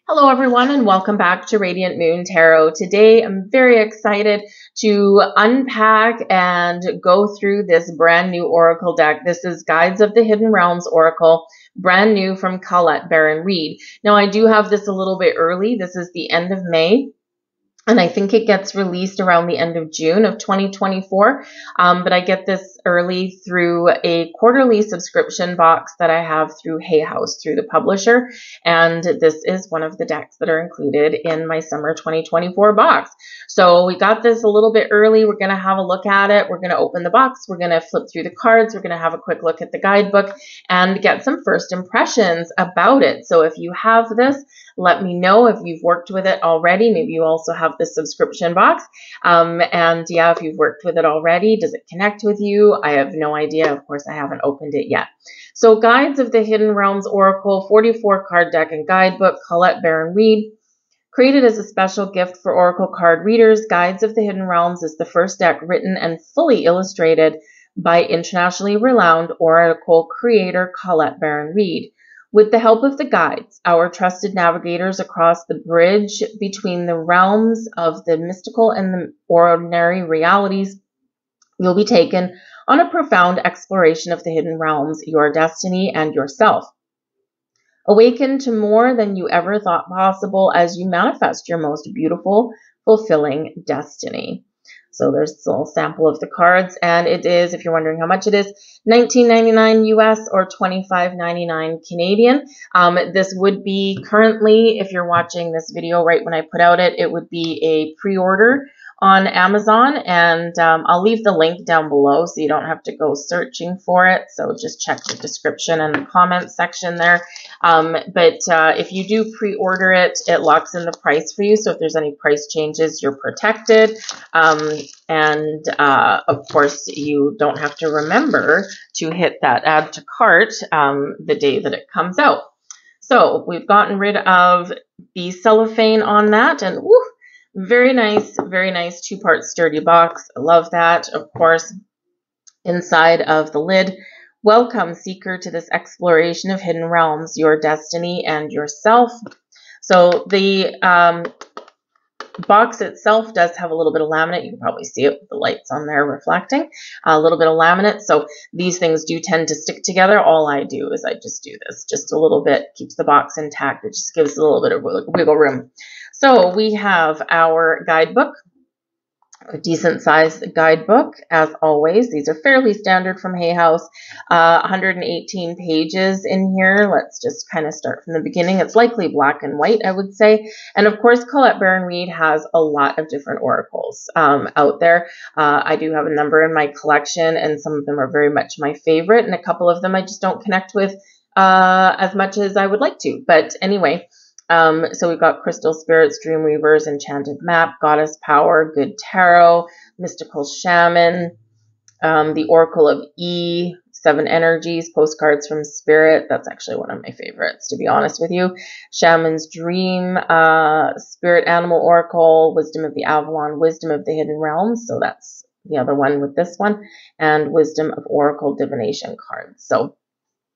Hello everyone and welcome back to Radiant Moon Tarot. Today I'm very excited to unpack and go through this brand new oracle deck. This is Guides of the Hidden Realms Oracle, brand new from Colette Baron-Reid. Now I do have this a little bit early. This is the end of May. And I think it gets released around the end of June of 2024. But I get this early through a quarterly subscription box that I have through Hay House, through the publisher. And this is one of the decks that are included in my summer 2024 box. So we got this a little bit early. We're going to have a look at it. We're going to open the box. We're going to flip through the cards. We're going to have a quick look at the guidebook and get some first impressions about it. So if you have this, let me know if you've worked with it already. Maybe you also have the subscription box. And yeah, if you've worked with it already, does it connect with you? I have no idea. Of course, I haven't opened it yet. So Guides of the Hidden Realms Oracle, 44 card deck and guidebook, Colette Baron-Reid. Created as a special gift for Oracle card readers, Guides of the Hidden Realms is the first deck written and fully illustrated by internationally renowned Oracle creator Colette Baron-Reid. With the help of the guides, our trusted navigators across the bridge between the realms of the mystical and the ordinary realities, you'll be taken on a profound exploration of the hidden realms, your destiny, and yourself. Awaken to more than you ever thought possible as you manifest your most beautiful, fulfilling destiny. So there's a little sample of the cards, and it is, if you're wondering how much it is, $19.99 US or $25.99 Canadian. This would be currently, if you're watching this video right when I put out it would be a pre-order on Amazon, and I'll leave the link down below so you don't have to go searching for it. So just check the description and the comment section there. But if you do pre-order it, it locks in the price for you. So if there's any price changes, you're protected. Of course, you don't have to remember to hit that add to cart the day that it comes out. So we've gotten rid of the cellophane on that, and woo, very nice two-part sturdy box. I love that. Of course, inside of the lid, welcome, seeker, to this exploration of hidden realms, your destiny and yourself. So the box itself does have a little bit of laminate. You can probably see it with the lights on there reflecting. A little bit of laminate. So these things do tend to stick together. All I do is I just do this just a little bit, keeps the box intact. It just gives a little bit of wiggle room. So we have our guidebook, a decent sized guidebook, as always. These are fairly standard from Hay House. 118 pages in here. Let's just kind of start from the beginning. It's likely black and white, I would say. And of course, Colette Baron-Reid has a lot of different oracles out there. I do have a number in my collection, and some of them are very much my favorite, and a couple of them I just don't connect with as much as I would like to. But anyway, so we've got Crystal Spirits, Dream Weavers, Enchanted Map, Goddess Power, Good Tarot, Mystical Shaman, the Oracle of E, Seven Energies, Postcards from Spirit. That's actually one of my favorites, to be honest with you. Shaman's Dream, Spirit Animal Oracle, Wisdom of the Avalon, Wisdom of the Hidden Realms. So that's the other one with this one, and Wisdom of Oracle Divination cards. So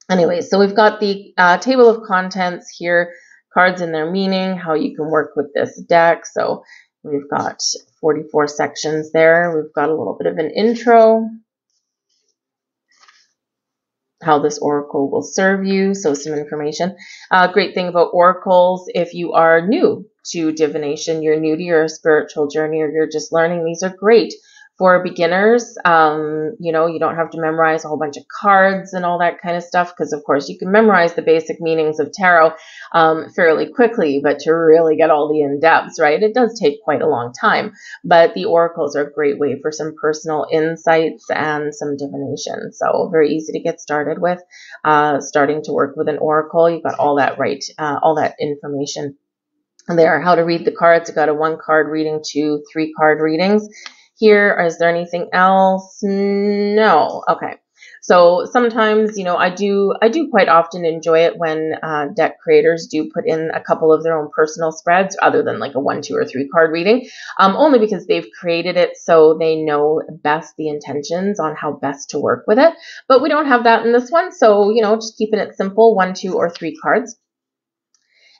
anyway, so we've got the table of contents here. Cards and their meaning, how you can work with this deck. So we've got 44 sections there. We've got a little bit of an intro, how this oracle will serve you. So some information. Great thing about oracles, if you are new to divination, you're new to your spiritual journey, or you're just learning, these are great. For beginners, you know, you don't have to memorize a whole bunch of cards and all that kind of stuff, because of course you can memorize the basic meanings of tarot fairly quickly, but to really get all the in-depths, right, it does take quite a long time. But the oracles are a great way for some personal insights and some divination. So very easy to get started with. Starting to work with an oracle, you've got all that all that information there. How to read the cards. You've got a 1-card reading to 3-card readings. Here, is there anything else? No. Okay. So sometimes, you know, I do quite often enjoy it when deck creators do put in a couple of their own personal spreads, other than like a 1, 2, or 3-card reading, only because they've created it so they know best the intentions on how best to work with it. But we don't have that in this one, so, you know, just keeping it simple, 1, 2, or 3 cards.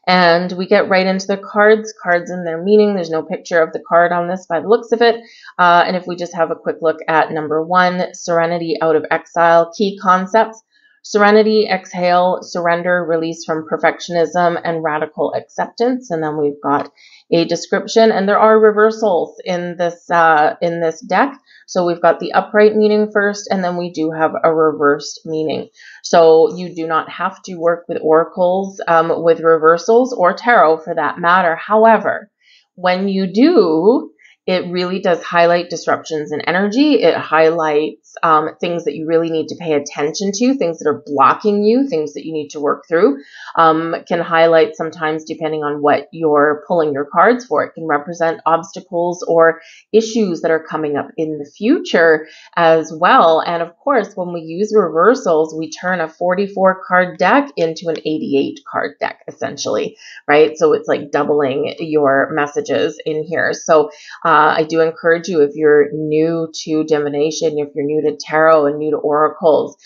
And we get right into the cards and their meaning. There's no picture of the card on this by the looks of it. And if we just have a quick look at number 1, Serenity out of Exile, key concepts. Serenity, exhale, surrender, release from perfectionism, and radical acceptance. And then we've got a description, and there are reversals in this deck. So we've got the upright meaning first, and then we do have a reversed meaning. So you do not have to work with oracles with reversals, or tarot for that matter. However, when you do, it really does highlight disruptions in energy. It highlights things that you really need to pay attention to, things that are blocking you, things that you need to work through. Can highlight sometimes, depending on what you're pulling your cards for. It can represent obstacles or issues that are coming up in the future as well. And of course, when we use reversals, we turn a 44 card deck into an 88 card deck, essentially, right? So it's like doubling your messages in here. So I do encourage you, if you're new to divination, if you're new to tarot and new to oracles,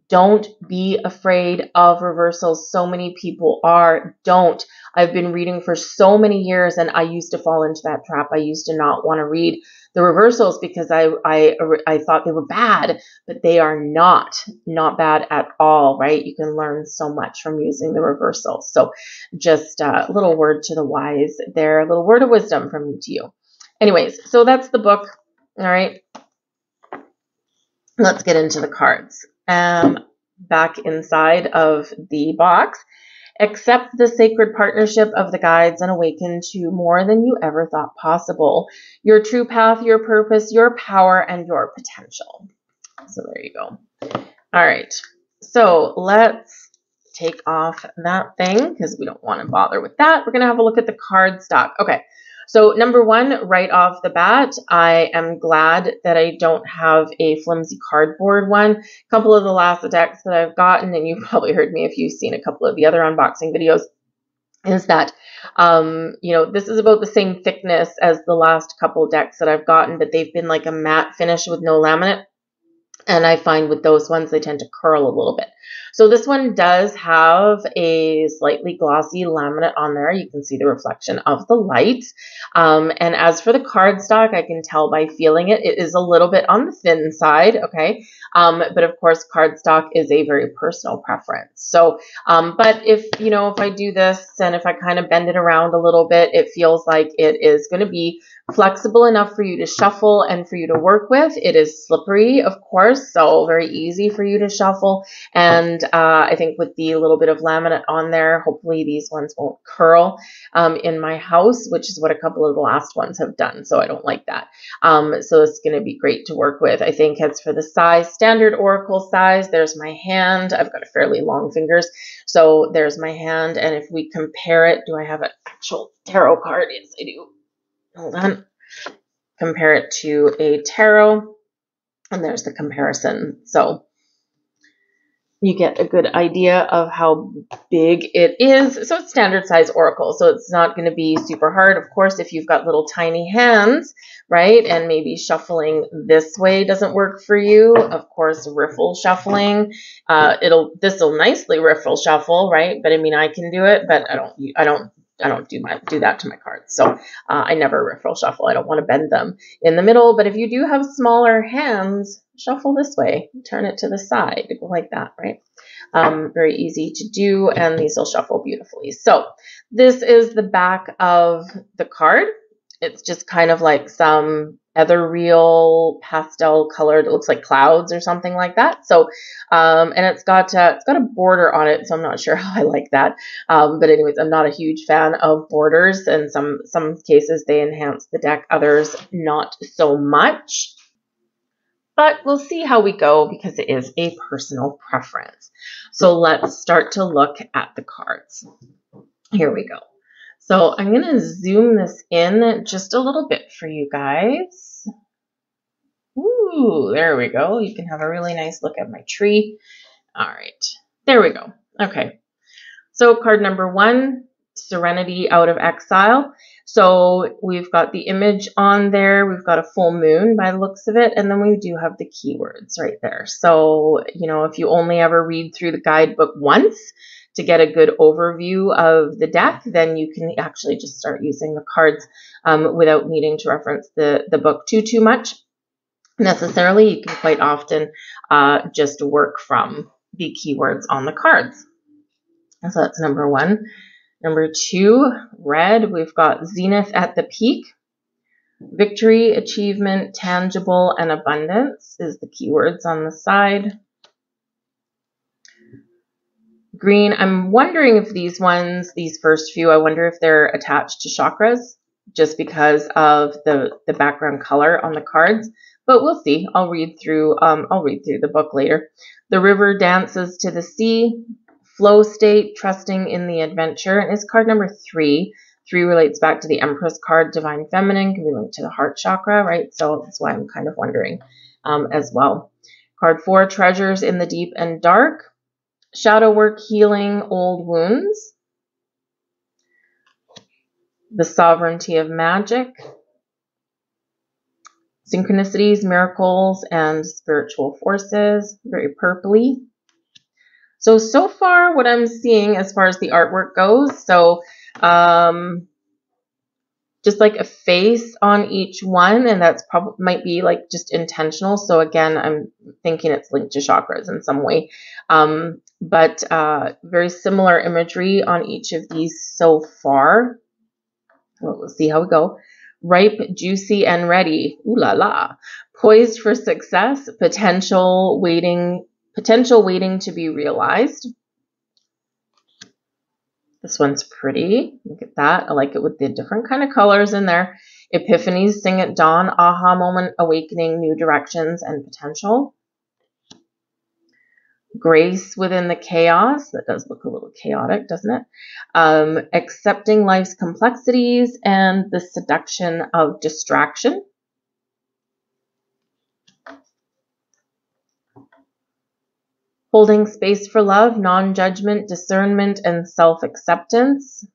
don't be afraid of reversals. So many people are. Don't. I've been reading for so many years, and I used to fall into that trap. I used to not want to read the reversals because I thought they were bad, but they are not bad at all, right? You can learn so much from using the reversals. So just a little word to the wise there, a little word of wisdom from me to you. Anyways, so that's the book. All right. Let's get into the cards. Back inside of the box. Accept the sacred partnership of the guides and awaken to more than you ever thought possible. Your true path, your purpose, your power, and your potential. So there you go. All right. So let's take off that thing because we don't want to bother with that. We're going to have a look at the card stock. Okay. So number 1, right off the bat, I am glad that I don't have a flimsy cardboard one. A couple of the last decks that I've gotten, and you've probably heard me if you've seen a couple of the other unboxing videos, is that, this is about the same thickness as the last couple decks that I've gotten, but they've been like a matte finish with no laminate. And I find with those ones, they tend to curl a little bit. So this one does have a slightly glossy laminate on there. You can see the reflection of the light. And as for the cardstock, I can tell by feeling it, it is a little bit on the thin side, okay? But of course, cardstock is a very personal preference. So, but if I do this and if I kind of bend it around a little bit, it feels like it is going to be flexible enough for you to shuffle and for you to work with. It is slippery, of course, so very easy for you to shuffle. And I think with the little bit of laminate on there, hopefully these ones won't curl in my house, which is what a couple of the last ones have done. So I don't like that. So it's going to be great to work with. I think as for the size, standard oracle size, there's my hand. I've got a fairly long fingers. So there's my hand. And if we compare it, do I have an actual tarot card? Yes, I do. Hold on. Compare it to a tarot. And there's the comparison. So you get a good idea of how big it is. So it's standard size oracle. So it's not going to be super hard. Of course, if you've got little tiny hands, right, and maybe shuffling this way doesn't work for you. Of course, riffle shuffling, this will nicely riffle shuffle, right? But I mean, I can do it, but I don't do that to my cards. So I never riffle shuffle. I don't want to bend them in the middle. But if you do have smaller hands, shuffle this way, turn it to the side, go like that, right? Very easy to do, and these will shuffle beautifully. So this is the back of the card. It's just kind of like some ethereal pastel colored, it looks like clouds or something like that. So, and it's got a border on it, so I'm not sure how I like that. But anyways, I'm not a huge fan of borders, and some cases they enhance the deck, others not so much. But we'll see how we go because it is a personal preference. So let's start to look at the cards. Here we go. So I'm going to zoom this in just a little bit for you guys. Ooh, there we go. You can have a really nice look at my tree. All right, there we go. Okay, so card number 1, Serenity out of Exile. So we've got the image on there. We've got a full moon by the looks of it. And then we do have the keywords right there. So, if you only ever read through the guidebook once, to get a good overview of the deck, then you can actually just start using the cards without needing to reference the book too much necessarily. You can quite often just work from the keywords on the cards. So that's number one. Number two, red, we've got zenith at the peak. Victory, achievement, tangible, and abundance is the keywords on the side. Green, I'm wondering if these first few, I wonder if they're attached to chakras just because of the background color on the cards. But we'll see. I'll read through the book later. The river dances to the sea. Flow state, trusting in the adventure, and is card number 3. 3 relates back to the Empress card, Divine Feminine, can be linked to the heart chakra, right? So that's why I'm kind of wondering as well. Card 4, treasures in the deep and dark. Shadow work, healing old wounds. The sovereignty of magic. Synchronicities, miracles, and spiritual forces. Very purpley. So far what I'm seeing as far as the artwork goes, so just like a face on each one, and that's probably might be like just intentional. So again, I'm thinking it's linked to chakras in some way, but very similar imagery on each of these so far. Well, we'll see how we go. Ripe, juicy, and ready. Ooh la la. Poised for success, potential waiting to be realized. This one's pretty. Look at that. I like it with the different kind of colors in there. Epiphanies, sing at dawn, aha moment, awakening, new directions, and potential. Grace within the chaos. That does look a little chaotic, doesn't it? Accepting life's complexities and the seduction of distraction. Holding space for love, non-judgment, discernment, and self-acceptance.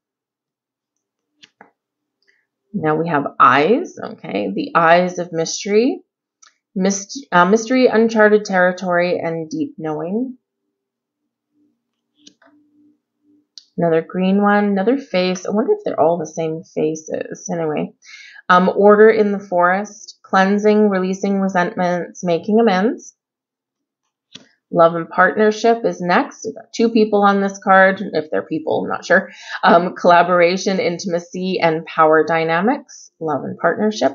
Now we have eyes, okay? The eyes of mystery. Mystery, uncharted territory, and deep knowing. Another green one, another face. I wonder if they're all the same faces. Anyway, order in the forest. Cleansing, releasing resentments, making amends. Love and partnership is next. We've got 2 people on this card. If they're people, I'm not sure. Collaboration, intimacy, and power dynamics. Love and partnership.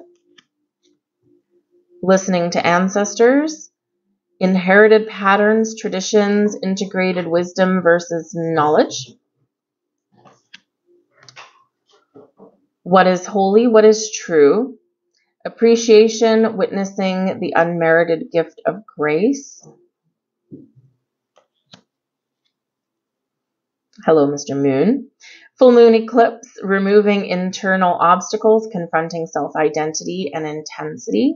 Listening to ancestors. Inherited patterns, traditions, integrated wisdom versus knowledge. What is holy? What is true? Appreciation, witnessing the unmerited gift of grace. Hello, Mr. Moon. Full moon eclipse, removing internal obstacles, confronting self-identity and intensity.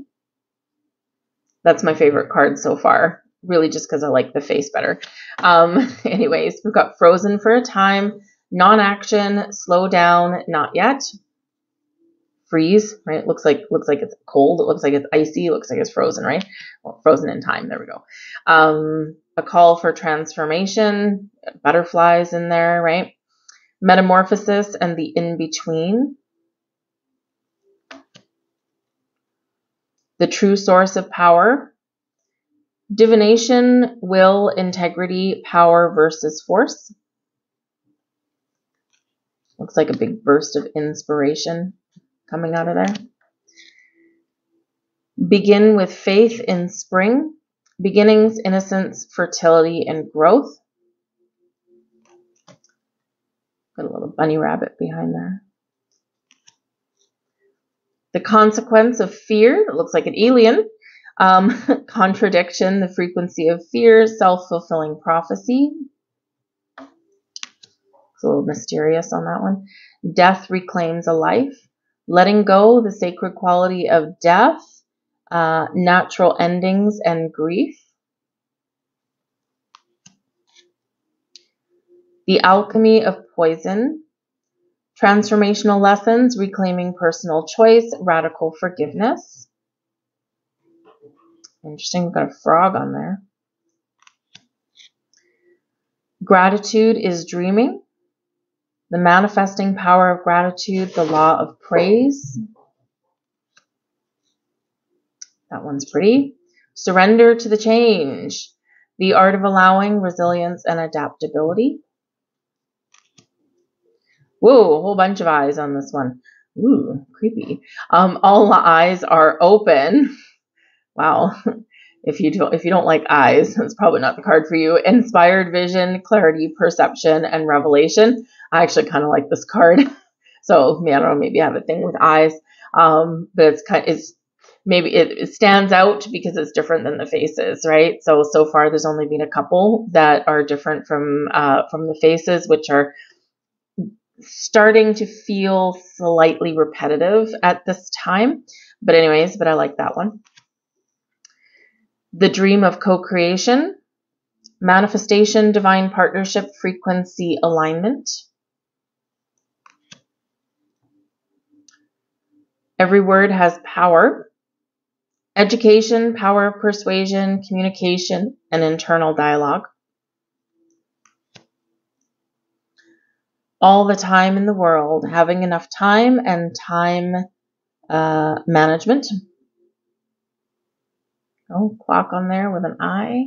That's my favorite card so far, really just because I like the face better. Anyways, we've got frozen for a time, non-action, slow down, not yet. Freeze, right? Looks like it's cold. It looks like it's icy. It looks like it's frozen, right? Well, frozen in time. There we go. A call for transformation, butterflies in there, right? Metamorphosis and the in-between. The true source of power. Divination, will, integrity, power versus force. Looks like a big burst of inspiration coming out of there. Begin with faith in spring. Beginnings, innocence, fertility, and growth. Got a little bunny rabbit behind there. The consequence of fear. It looks like an alien. Contradiction, the frequency of fear, self-fulfilling prophecy. It's a little mysterious on that one. Death reclaims a life. Letting go, the sacred quality of death, natural endings and grief. The alchemy of poison. Transformational lessons, reclaiming personal choice, radical forgiveness. Interesting, we've got a frog on there. Gratitude is dreaming. The manifesting power of gratitude, the law of praise. That one's pretty. Surrender to the change. The art of allowing, resilience, and adaptability. Whoa, a whole bunch of eyes on this one. Ooh, creepy. All the eyes are open. Wow. If you don't like eyes, it's probably not the card for you. Inspired vision, clarity, perception, and revelation. I actually kind of like this card. So, I don't know, maybe I have a thing with eyes. But it stands out because it's different than the faces, right? So far there's only been a couple that are different from the faces, which are starting to feel slightly repetitive at this time. But anyways, I like that one. The dream of co-creation, manifestation, divine partnership, frequency alignment. Every word has power. Education, power, persuasion, communication, and internal dialogue. All the time in the world, having enough time and time management. Oh, clock on there with an eye.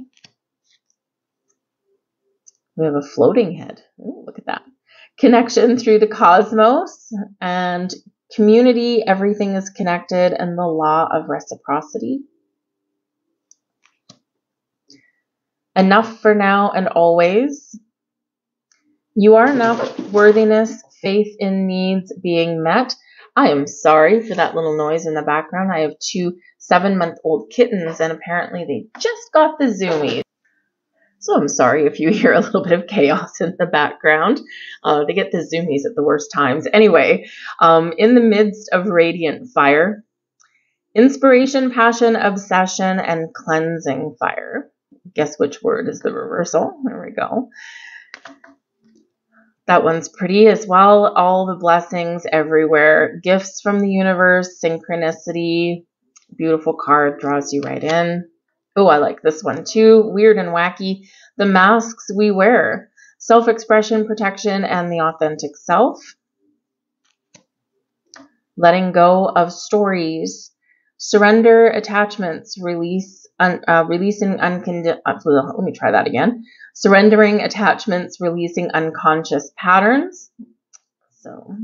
We have a floating head. Ooh, look at that. Connection through the cosmos and community. Everything is connected, and the law of reciprocity. Enough for now and always. You are enough. Worthiness, faith in needs being met. I am sorry for that little noise in the background. I have 2 7-month-old kittens, and apparently they just got the zoomies. So I'm sorry if you hear a little bit of chaos in the background. They get the zoomies at the worst times. Anyway, in the midst of radiant fire, inspiration, passion, obsession, and cleansing fire. Guess which word is the reversal? There we go. That one's pretty as well. All the blessings everywhere. Gifts from the universe, synchronicity. Beautiful card, draws you right in. Oh, I like this one too. Weird and wacky. The masks we wear. Self-expression, protection, and the authentic self. Letting go of stories. Surrender attachments. Releasing unconditional. Let me try that again. Surrendering attachments, releasing unconscious patterns. So,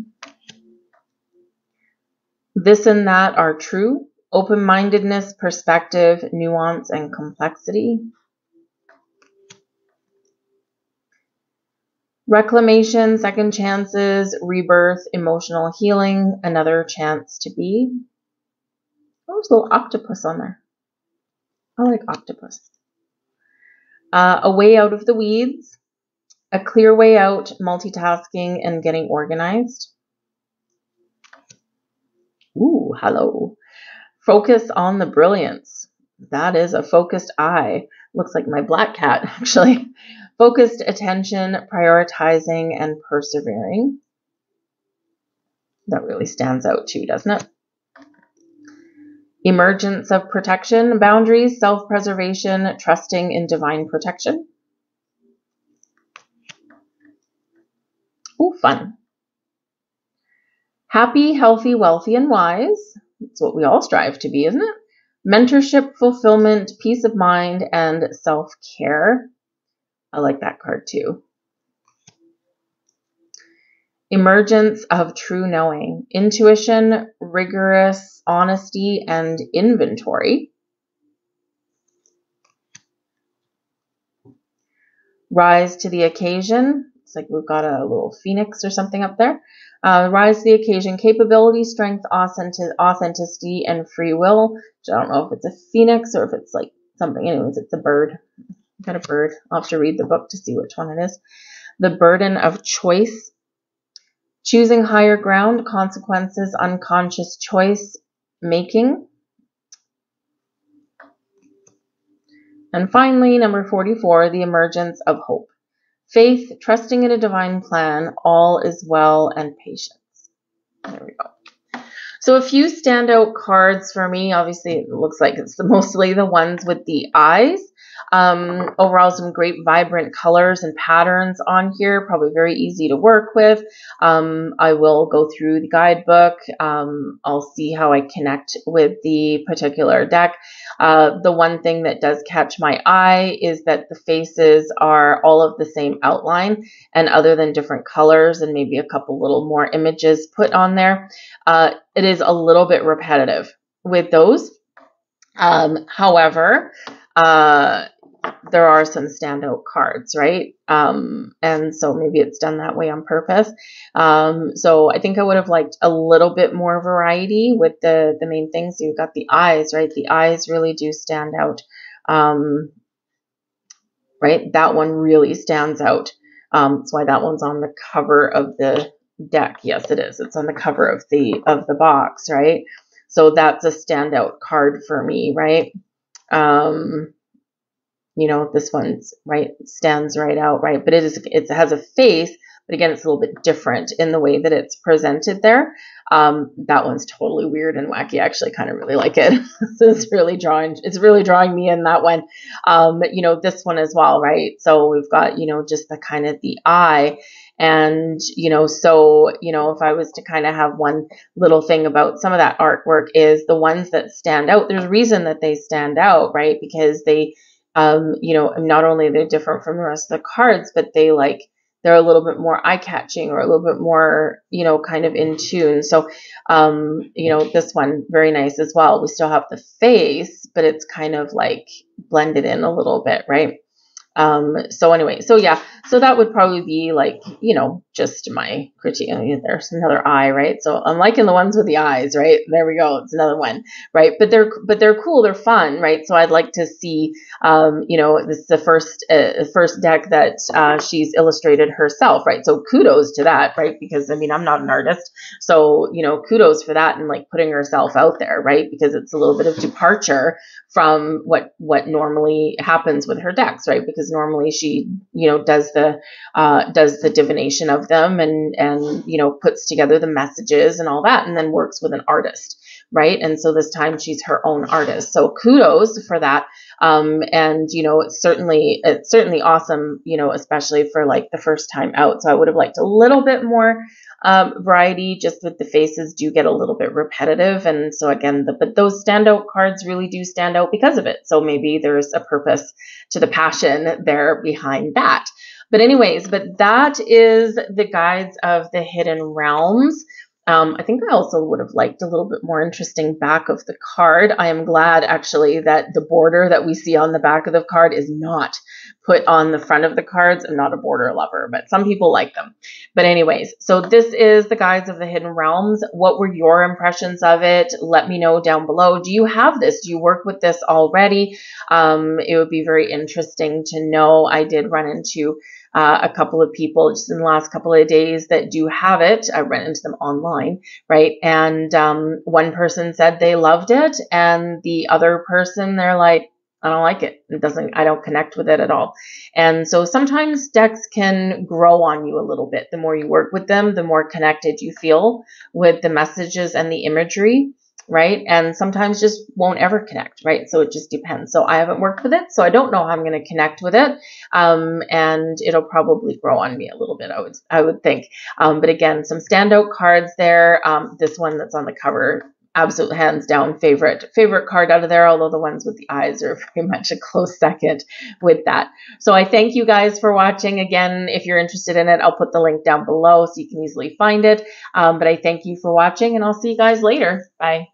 this and that are true. Open-mindedness, perspective, nuance, and complexity. Reclamation, second chances, rebirth, emotional healing, another chance to be. Oh, there's a little octopus on there. I like octopus. A way out of the weeds, a clear way out, multitasking, and getting organized. Ooh, hello. Focus on the brilliance. That is a focused eye. Looks like my black cat, actually. Focused attention, prioritizing, and persevering. That really stands out too, doesn't it? Emergence of protection, boundaries, self-preservation, trusting in divine protection. Ooh, fun. Happy, healthy, wealthy, and wise. That's what we all strive to be, isn't it? Mentorship, fulfillment, peace of mind, and self-care. I like that card too. Emergence of true knowing, intuition, rigorous honesty, and inventory. Rise to the occasion. It's like we've got a little phoenix or something up there. Rise to the occasion, capability, strength, authenticity, and free will. I don't know if it's a phoenix or if it's like something. Anyways, it's a bird. I've got a bird. I'll have to read the book to see which one it is. The burden of choice. Choosing higher ground, consequences, unconscious choice making. And finally, number 44, the emergence of hope. Faith, trusting in a divine plan, all is well, and patience. There we go. So a few standout cards for me. Obviously, it looks like it's mostly the ones with the eyes. Overall, some great vibrant colors and patterns on here, probably very easy to work with. I will go through the guidebook. I'll see how I connect with the particular deck. The one thing that does catch my eye is that the faces are all of the same outline, and other than different colors and maybe a couple little more images put on there, it is a little bit repetitive with those. However, there are some standout cards, right? And so maybe it's done that way on purpose. So I think I would have liked a little bit more variety with the main things. So you've got the eyes, right? The eyes really do stand out. Right? That one really stands out. That's why that one's on the cover of the deck. Yes, it is. It's on the cover of the box, right? So that's a standout card for me, right? You know, this one's right, stands right out, right? But it has a face, but again, it's a little bit different in the way that it's presented there. That one's totally weird and wacky. I actually kind of really like it. So it's really drawing me in, that one. You know, this one as well, right? So we've got, you know, just the kind of the eye. And, you know, so, you know, if I was to kind of have one little thing about some of that artwork is the ones that stand out, there's a reason that they stand out, right? Because they, you know, not only they're different from the rest of the cards, but they're a little bit more eye-catching or a little bit more, you know, kind of in tune. So, you know, this one, very nice as well. We still have the face, but it's kind of like blended in a little bit, right? So anyway, so yeah, so that would probably be like, you know, just my critique. There's another eye, right? So I'm liking the ones with the eyes, right? There we go. It's another one, right? But they're cool. They're fun, right? So I'd like to see, you know, this is the first deck that she's illustrated herself, right? So kudos to that, right? Because I mean, I'm not an artist, so you know, kudos for that and like putting herself out there, right? Because it's a little bit of departure from what normally happens with her decks, right? Because normally she, you know, does the divination of them and you know, puts together the messages and all that, and then works with an artist, right? And so this time she's her own artist. So kudos for that. And you know, it's certainly awesome, you know, especially for like the first time out. So I would have liked a little bit more variety, just with the faces do get a little bit repetitive. And so again, but those standout cards really do stand out because of it. So maybe there's a purpose to the passion there behind that. But anyways, but that is the guides of the hidden realms. I think I also would have liked a little bit more interesting back of the card. I am glad actually that the border that we see on the back of the card is not put on the front of the cards. I'm not a border lover, but some people like them. But anyways, so this is the guides of the hidden realms. What were your impressions of it? Let me know down below. Do you have this? Do you work with this already? It would be very interesting to know. I did run into a couple of people just in the last couple of days that do have it. I ran into them online, right? And one person said they loved it, and the other person, they're like, I don't like it. I don't connect with it at all. And so sometimes decks can grow on you a little bit. The more you work with them, the more connected you feel with the messages and the imagery, right? And sometimes just won't ever connect, right? So it just depends. So I haven't worked with it, so I don't know how I'm going to connect with it. And it'll probably grow on me a little bit, I would think. But again, some standout cards there. This one that's on the cover, absolute hands down favorite card out of there, although the ones with the eyes are very much a close second with that. So I thank you guys for watching. Again, if you're interested in it, I'll put the link down below so you can easily find it. But I thank you for watching, and I'll see you guys later. Bye.